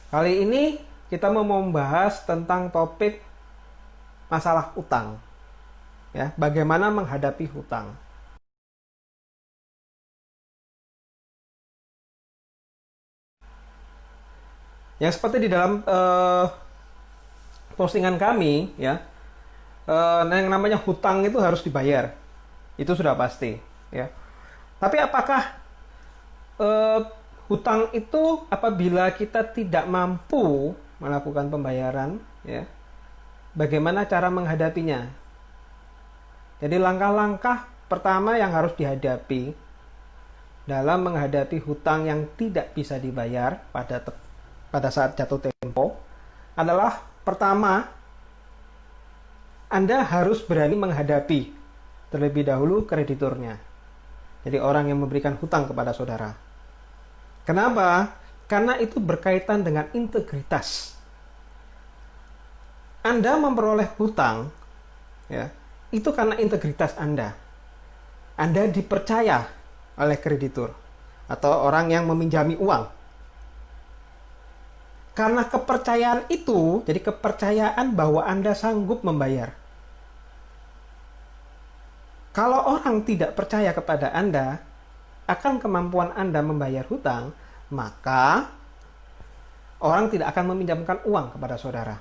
Kali ini kita mau membahas tentang topik masalah utang. Ya, bagaimana menghadapi hutang. Yang seperti di dalam postingan kami, ya, yang namanya hutang itu harus dibayar. Itu sudah pasti, ya. Tapi apakah eh, hutang itu apabila kita tidak mampu melakukan pembayaran, ya, bagaimana cara menghadapinya? Jadi langkah-langkah pertama yang harus dihadapi dalam menghadapi hutang yang tidak bisa dibayar pada saat jatuh tempo adalah pertama, Anda harus berani menghadapi terlebih dahulu krediturnya. Jadi orang yang memberikan hutang kepada saudara. Kenapa? Karena itu berkaitan dengan integritas. Anda memperoleh hutang, ya, itu karena integritas Anda. Anda dipercaya oleh kreditur atau orang yang meminjami uang. Karena kepercayaan itu, jadi kepercayaan bahwa Anda sanggup membayar. Kalau orang tidak percaya kepada Anda akan kemampuan Anda membayar hutang, maka orang tidak akan meminjamkan uang kepada saudara.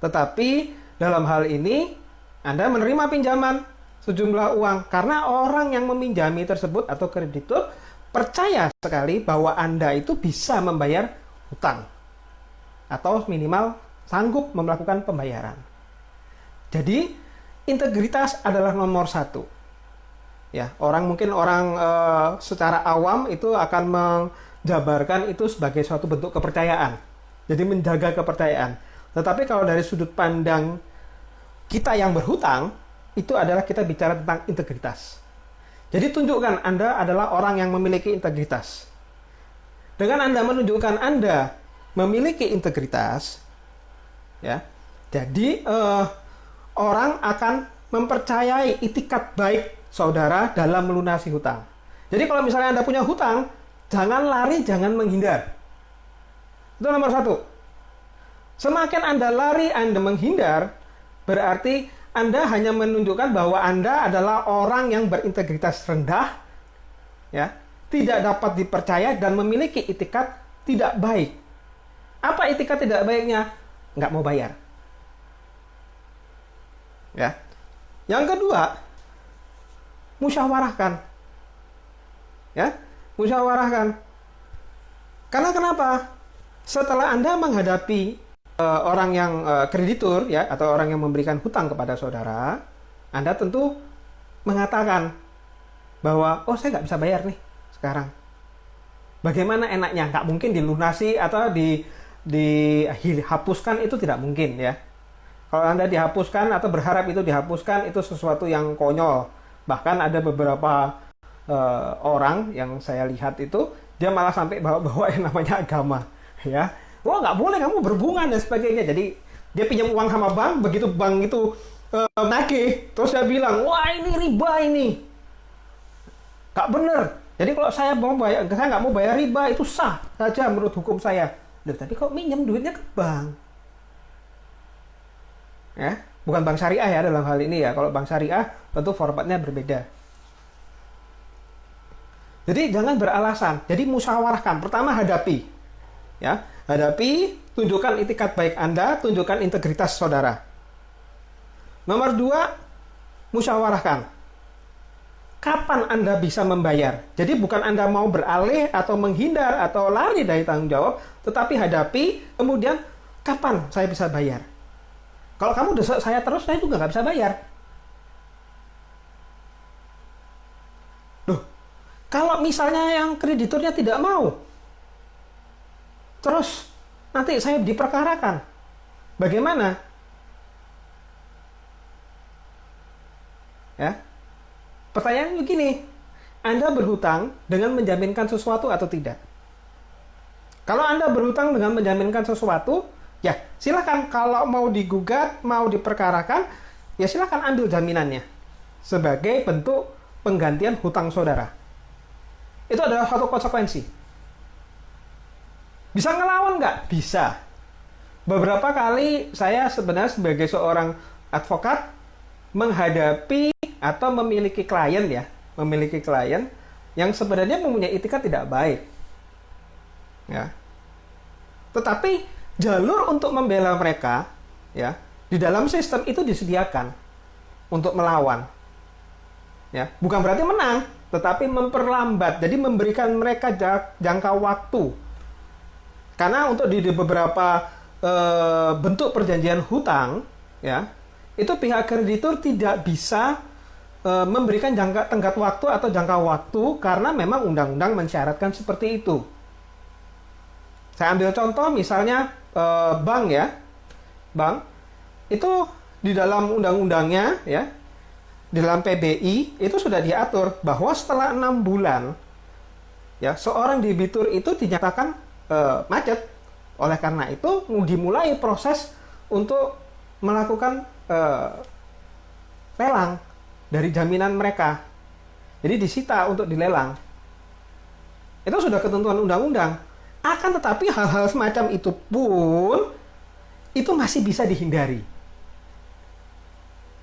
Tetapi dalam hal ini Anda menerima pinjaman sejumlah uang karena orang yang meminjami tersebut atau kreditur percaya sekali bahwa Anda itu bisa membayar hutang atau minimal sanggup melakukan pembayaran. Jadi integritas adalah nomor satu. Ya, mungkin orang secara awam itu akan menjabarkan itu sebagai suatu bentuk kepercayaan. Jadi menjaga kepercayaan. Tetapi kalau dari sudut pandang kita yang berhutang, itu adalah kita bicara tentang integritas. Jadi tunjukkan Anda adalah orang yang memiliki integritas. Dengan Anda menunjukkan Anda memiliki integritas, ya, jadi orang akan mempercayai itikat baik saudara dalam melunasi hutang. Jadi kalau misalnya Anda punya hutang, jangan lari, jangan menghindar. Itu nomor satu. Semakin Anda lari, Anda menghindar, berarti Anda hanya menunjukkan bahwa Anda adalah orang yang berintegritas rendah, ya, tidak dapat dipercaya dan memiliki itikat tidak baik. Apa itikat tidak baiknya? Nggak mau bayar. Ya. Yang kedua, musyawarahkan. Ya, musyawarahkan. Karena kenapa? Setelah Anda menghadapi orang yang kreditur, ya, atau orang yang memberikan hutang kepada saudara, Anda tentu mengatakan bahwa, oh, saya nggak bisa bayar nih sekarang. Bagaimana enaknya? Nggak mungkin dilunasi atau dihapuskan, itu tidak mungkin, ya. Kalau Anda dihapuskan atau berharap itu dihapuskan, itu sesuatu yang konyol. Bahkan ada beberapa orang yang saya lihat itu, dia malah sampai bawa-bawa yang namanya agama, ya. Wah, nggak boleh kamu berhubungan dan sebagainya. Jadi dia pinjam uang sama bank, begitu bank itu nagih, terus dia bilang, wah ini riba ini, nggak bener. Jadi kalau saya nggak mau bayar riba, itu sah saja menurut hukum saya. Loh, tapi kok minjem duitnya ke bank? Ya, bukan bank syariah ya dalam hal ini ya. Kalau bank syariah tentu formatnya berbeda. Jadi jangan beralasan. Jadi musyawarahkan. Pertama hadapi. Ya, hadapi, tunjukkan itikat baik Anda, tunjukkan integritas saudara. Nomor dua, musyawarahkan. Kapan Anda bisa membayar? Jadi bukan Anda mau beralih atau menghindar atau lari dari tanggung jawab, tetapi hadapi, kemudian kapan saya bisa bayar? Kalau kamu desak saya terus, saya juga nggak bisa bayar. Loh, kalau misalnya yang krediturnya tidak mau, terus nanti saya diperkarakan, bagaimana? Ya, pertanyaannya begini, Anda berhutang dengan menjaminkan sesuatu atau tidak? Kalau Anda berhutang dengan menjaminkan sesuatu, ya silakan. Kalau mau digugat, mau diperkarakan, ya silakan ambil jaminannya sebagai bentuk penggantian hutang saudara. Itu adalah suatu konsekuensi. Bisa ngelawan nggak? Bisa. Beberapa kali saya sebenarnya sebagai seorang advokat menghadapi atau memiliki klien ya, memiliki klien yang sebenarnya mempunyai etikat tidak baik. Ya. Tetapi jalur untuk membela mereka ya, di dalam sistem itu disediakan untuk melawan. Ya, bukan berarti menang, tetapi memperlambat. Jadi memberikan mereka jangka waktu. Karena untuk di beberapa bentuk perjanjian hutang, ya, itu pihak kreditur tidak bisa memberikan tenggat waktu atau jangka waktu karena memang undang-undang mensyaratkan seperti itu. Saya ambil contoh misalnya bank ya, bank itu di dalam undang-undangnya ya, di dalam PBI itu sudah diatur bahwa setelah 6 bulan ya seorang debitur itu dinyatakan macet. Oleh karena itu dimulai proses untuk melakukan lelang dari jaminan mereka. Jadi disita untuk dilelang. Itu sudah ketentuan undang-undang. Akan tetapi hal-hal semacam itu pun itu masih bisa dihindari.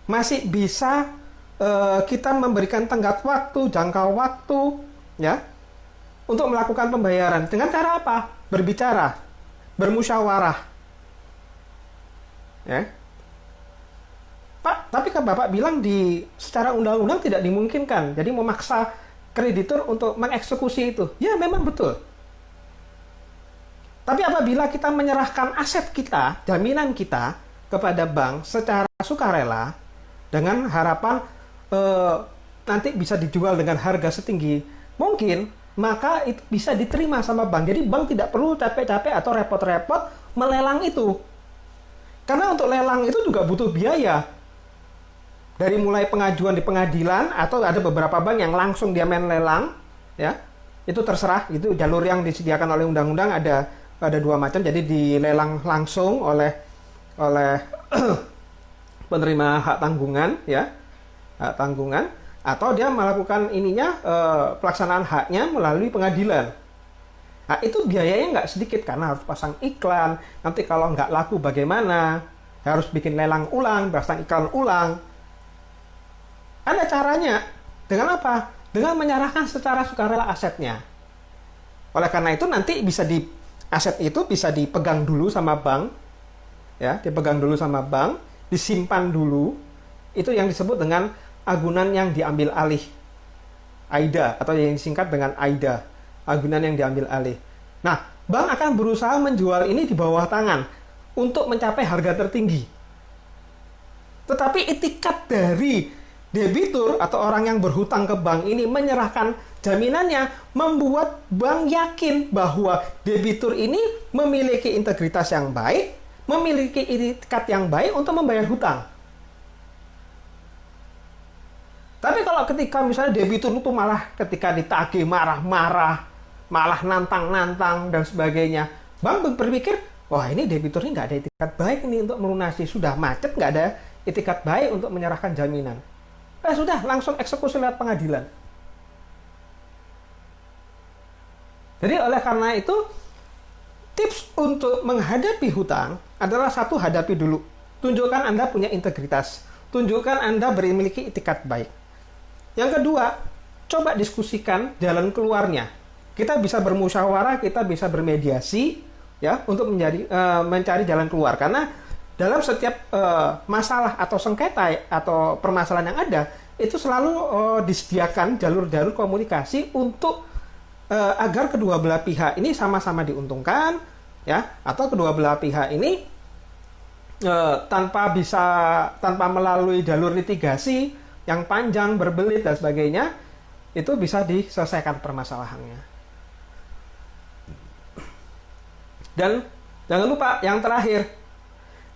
Masih bisa kita memberikan tenggat waktu, jangka waktu, ya, untuk melakukan pembayaran. Dengan cara apa? Berbicara, bermusyawarah. Ya. Pak, tapi kan Bapak bilang secara undang-undang tidak dimungkinkan. Jadi memaksa kreditur untuk mengeksekusi itu. Ya, memang betul. Tapi apabila kita menyerahkan aset kita, jaminan kita kepada bank secara sukarela dengan harapan nanti bisa dijual dengan harga setinggi mungkin, maka itu bisa diterima sama bank. Jadi bank tidak perlu capek-capek atau repot-repot melelang itu. Karena untuk lelang itu juga butuh biaya. Dari mulai pengajuan di pengadilan atau ada beberapa bank yang langsung dia main lelang, ya. Itu terserah, itu jalur yang disediakan oleh undang-undang ada dua macam. Jadi dilelang langsung oleh penerima hak tanggungan, ya. Hak tanggungan, atau dia melakukan pelaksanaan haknya melalui pengadilan. Nah, itu biayanya nggak sedikit karena harus pasang iklan. Nanti kalau nggak laku bagaimana? Harus bikin lelang ulang, pasang iklan ulang. Ada caranya. Dengan apa? Dengan menyerahkan secara sukarela asetnya. Oleh karena itu nanti aset itu bisa dipegang dulu sama bank, ya, dipegang dulu sama bank, disimpan dulu. Itu yang disebut dengan agunan yang diambil alih, AIDA, atau yang disingkat dengan AIDA, agunan yang diambil alih. Nah, bank akan berusaha menjual ini di bawah tangan untuk mencapai harga tertinggi. Tetapi itikat dari debitur atau orang yang berhutang ke bank ini menyerahkan jaminannya membuat bank yakin bahwa debitur ini memiliki integritas yang baik, memiliki itikat yang baik untuk membayar hutang. Tapi kalau ketika misalnya debitur itu malah ketika ditagih marah-marah, malah nantang-nantang dan sebagainya, bank berpikir, wah ini debitur ini nggak ada itikat baik ini untuk melunasi, sudah macet nggak ada itikat baik untuk menyerahkan jaminan. Sudah langsung eksekusi lewat pengadilan. Jadi oleh karena itu tips untuk menghadapi hutang adalah satu, hadapi dulu. Tunjukkan Anda punya integritas. Tunjukkan Anda memiliki itikat baik. Yang kedua, coba diskusikan jalan keluarnya. Kita bisa bermusyawarah, kita bisa bermediasi, ya, untuk mencari jalan keluar. Karena dalam setiap masalah atau sengketa atau permasalahan yang ada, itu selalu disediakan jalur-jalur komunikasi untuk agar kedua belah pihak ini sama-sama diuntungkan, ya, atau kedua belah pihak ini tanpa melalui jalur litigasi yang panjang, berbelit dan sebagainya, itu bisa diselesaikan permasalahannya. Dan jangan lupa yang terakhir,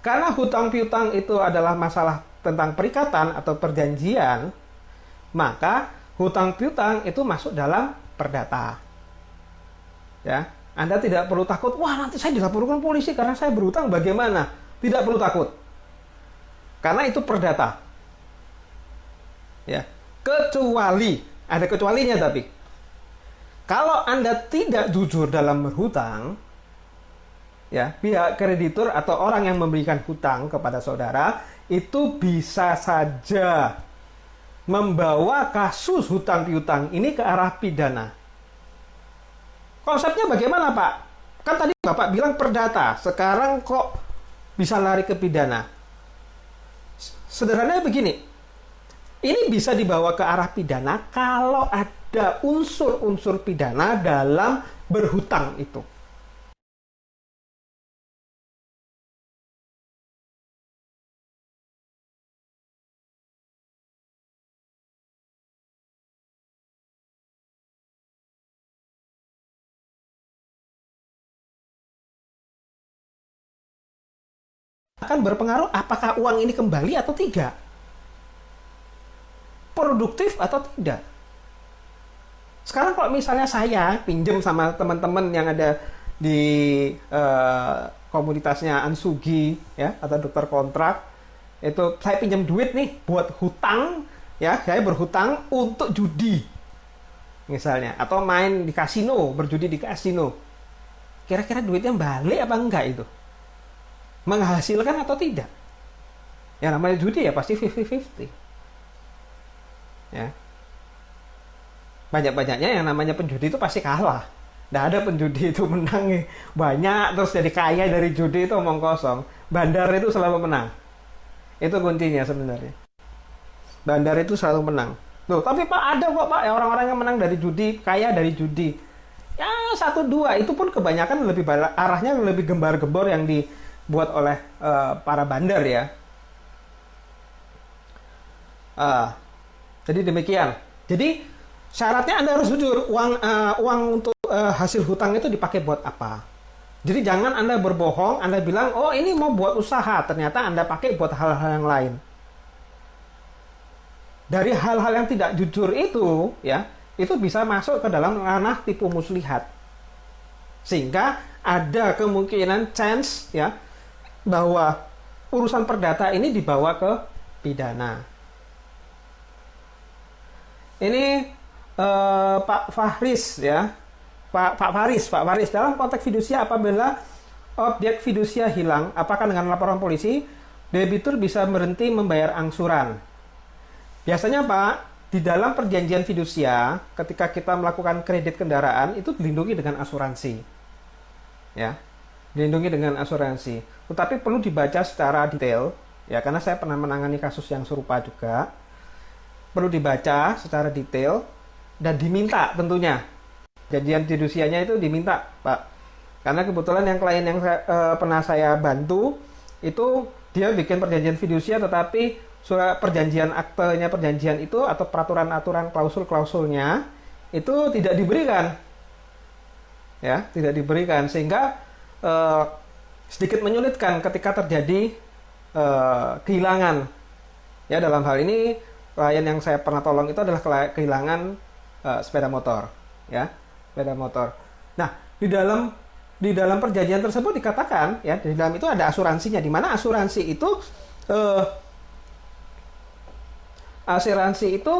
karena hutang piutang itu adalah masalah tentang perikatan atau perjanjian, maka hutang piutang itu masuk dalam perdata. Ya, Anda tidak perlu takut, wah nanti saya dilaporkan polisi karena saya berhutang, bagaimana? Tidak perlu takut. Karena itu perdata. Ya, kecuali, ada kecualinya tapi. Kalau Anda tidak jujur dalam berhutang, ya, pihak kreditur atau orang yang memberikan hutang kepada saudara itu bisa saja membawa kasus hutang piutang ini ke arah pidana. Konsepnya bagaimana, Pak? Kan tadi Bapak bilang perdata, sekarang kok bisa lari ke pidana? Sederhananya begini, ini bisa dibawa ke arah pidana kalau ada unsur-unsur pidana dalam berhutang itu. Akan berpengaruh apakah uang ini kembali atau tidak, produktif atau tidak. Sekarang kalau misalnya saya pinjam sama teman-teman yang ada di komunitasnya Ansugi ya atau dokter kontrak, itu saya pinjam duit nih buat hutang ya, saya berhutang untuk judi misalnya, atau main di kasino, berjudi di kasino. Kira-kira duitnya balik apa enggak itu? Menghasilkan atau tidak? Yang namanya judi ya pasti 50-50. Ya. Banyak-banyaknya yang namanya penjudi itu pasti kalah. Nggak ada penjudi itu menang banyak terus jadi kaya dari judi, itu omong kosong. Bandar itu selalu menang. Itu kuncinya sebenarnya. Bandar itu selalu menang. Loh, tapi Pak ada kok Pak orang-orang yang menang dari judi, kaya dari judi. Ya 1-2 itu pun kebanyakan lebih arahnya lebih gembar-gembor yang dibuat oleh para bandar ya. Jadi demikian. Jadi syaratnya Anda harus jujur, uang untuk hasil hutang itu dipakai buat apa. Jadi jangan Anda berbohong, Anda bilang, oh ini mau buat usaha, ternyata Anda pakai buat hal-hal yang lain. Dari hal-hal yang tidak jujur itu, ya, itu bisa masuk ke dalam ranah tipu muslihat. Sehingga ada kemungkinan chance, ya, bahwa urusan perdata ini dibawa ke pidana. Ini Pak Faris ya, Pak Faris dalam konteks fidusia apabila objek fidusia hilang, apakah dengan laporan polisi debitur bisa berhenti membayar angsuran? Biasanya Pak, di dalam perjanjian fidusia ketika kita melakukan kredit kendaraan itu dilindungi dengan asuransi, ya, dilindungi dengan asuransi. Tetapi perlu dibaca secara detail, ya, karena saya pernah menangani kasus yang serupa juga. Perlu dibaca secara detail dan diminta tentunya. Perjanjian fidusianya itu diminta, Pak. Karena kebetulan yang klien yang pernah saya bantu, itu dia bikin perjanjian fidusia tetapi surat perjanjian, aktenya perjanjian itu atau peraturan-aturan klausul-klausulnya itu tidak diberikan. Ya, tidak diberikan sehingga sedikit menyulitkan ketika terjadi kehilangan. Ya, dalam hal ini klien yang saya pernah tolong itu adalah kehilangan sepeda motor, ya, sepeda motor. Nah, di dalam perjanjian tersebut dikatakan, ya, di dalam itu ada asuransinya, di mana asuransi itu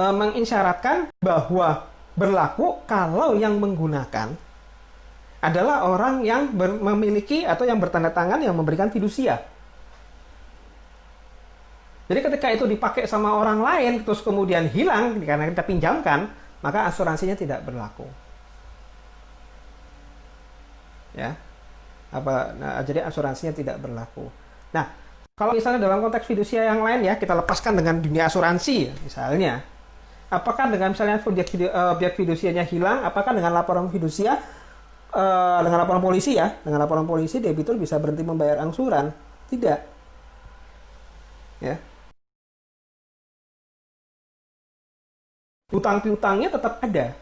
mengisyaratkan bahwa berlaku kalau yang menggunakan adalah orang yang memiliki atau yang bertanda tangan yang memberikan fidusia. Jadi ketika itu dipakai sama orang lain terus kemudian hilang karena kita pinjamkan, maka asuransinya tidak berlaku. Ya. Jadi asuransinya tidak berlaku. Nah, kalau misalnya dalam konteks fidusia yang lain ya, kita lepaskan dengan dunia asuransi misalnya. Apakah dengan misalnya objek fidusianya hilang, apakah dengan laporan fidusia dengan laporan polisi ya, dengan laporan polisi debitur bisa berhenti membayar angsuran? Tidak. Ya. Hutang piutangnya tetap ada,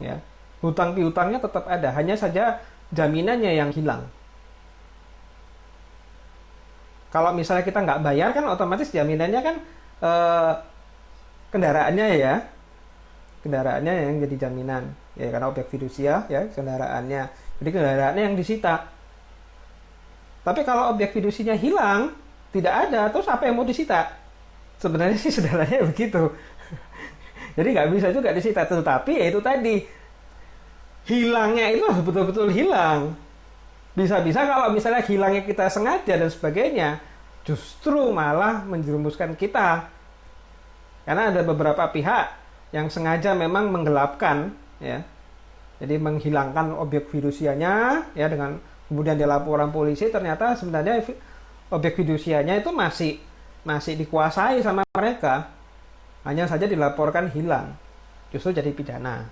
ya, hutang piutangnya tetap ada, hanya saja jaminannya yang hilang. Kalau misalnya kita nggak bayar kan otomatis jaminannya kan kendaraannya ya, kendaraannya yang jadi jaminan, ya, karena objek fidusia ya kendaraannya, jadi kendaraannya yang disita. Tapi kalau objek fidusinya hilang, tidak ada, terus apa yang mau disita? Sebenarnya sih sederhananya begitu. Jadi nggak bisa juga disita, tetapi ya itu tadi hilangnya itu harus betul-betul hilang, Bisa-bisa kalau misalnya hilangnya kita sengaja dan sebagainya, justru malah menjerumuskan kita. Karena ada beberapa pihak yang sengaja memang menggelapkan, ya. Jadi menghilangkan objek fidusianya, ya, dengan kemudian dilaporkan polisi, ternyata sebenarnya objek fidusianya itu masih dikuasai sama mereka. Hanya saja dilaporkan hilang. Justru jadi pidana.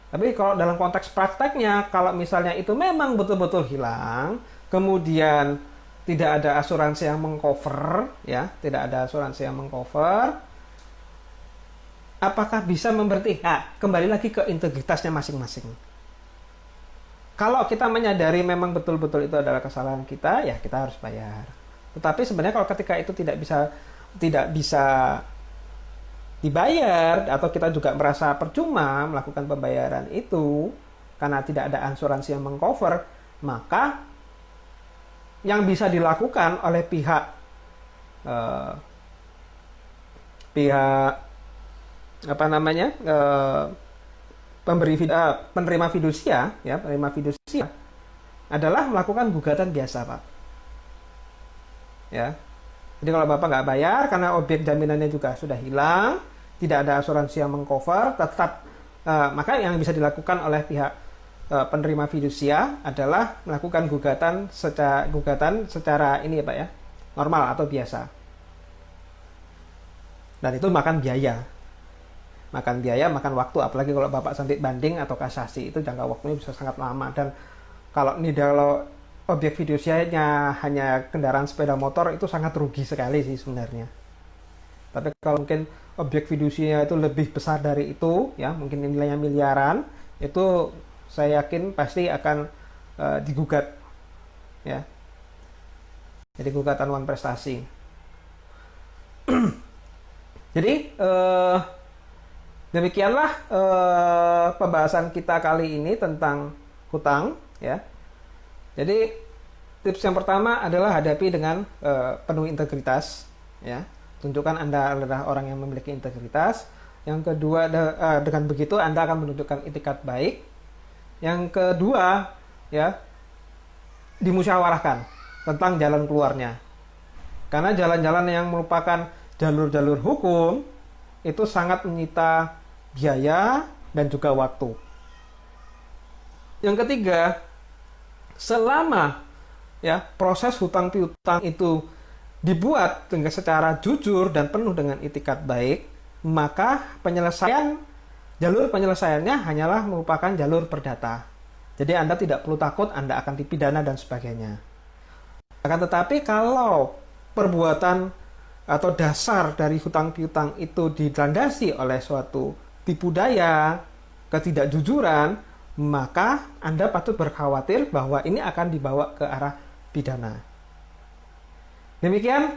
Tapi kalau dalam konteks prakteknya, kalau misalnya itu memang betul-betul hilang, kemudian tidak ada asuransi yang mengcover, ya, tidak ada asuransi yang mengcover, apakah bisa memberhentikan? Kembali lagi ke integritasnya masing-masing. Kalau kita menyadari memang betul-betul itu adalah kesalahan kita, ya kita harus bayar. Tetapi sebenarnya kalau ketika itu tidak bisa dibayar, atau kita juga merasa percuma melakukan pembayaran itu karena tidak ada asuransi yang mengcover, maka yang bisa dilakukan oleh pihak penerima fidusia, ya, penerima fidusia adalah melakukan gugatan biasa, Pak. Ya. Jadi kalau Bapak nggak bayar karena objek jaminannya juga sudah hilang, tidak ada asuransi yang mengcover, tetap maka yang bisa dilakukan oleh pihak penerima fidusia adalah melakukan gugatan secara ini, ya Pak, ya, normal atau biasa. Dan itu makan biaya, makan waktu, apalagi kalau Bapak sampai banding atau kasasi, itu jangka waktunya bisa sangat lama. Dan kalau objek fidusianya hanya kendaraan sepeda motor, itu sangat rugi sekali sih sebenarnya. Tapi kalau mungkin objek fidusianya itu lebih besar dari itu, ya, mungkin nilainya miliaran, itu saya yakin pasti akan digugat, ya. Jadi gugatan wan prestasi. Jadi demikianlah pembahasan kita kali ini tentang hutang, ya. Jadi tips yang pertama adalah hadapi dengan penuh integritas, ya. Tunjukkan Anda adalah orang yang memiliki integritas. Yang kedua, dengan begitu Anda akan menunjukkan itikat baik. Yang kedua, ya, dimusyawarahkan tentang jalan keluarnya. Karena jalan-jalan yang merupakan jalur-jalur hukum itu sangat menyita biaya dan juga waktu. Yang ketiga, selama, ya, proses hutang piutang itu dibuat dengan secara jujur dan penuh dengan itikat baik, maka jalur penyelesaiannya hanyalah merupakan jalur perdata. Jadi Anda tidak perlu takut Anda akan dipidana dan sebagainya. Akan tetapi kalau perbuatan atau dasar dari hutang piutang itu dilandasi oleh suatu tipu daya, ketidakjujuran, maka Anda patut berkhawatir bahwa ini akan dibawa ke arah pidana. Demikian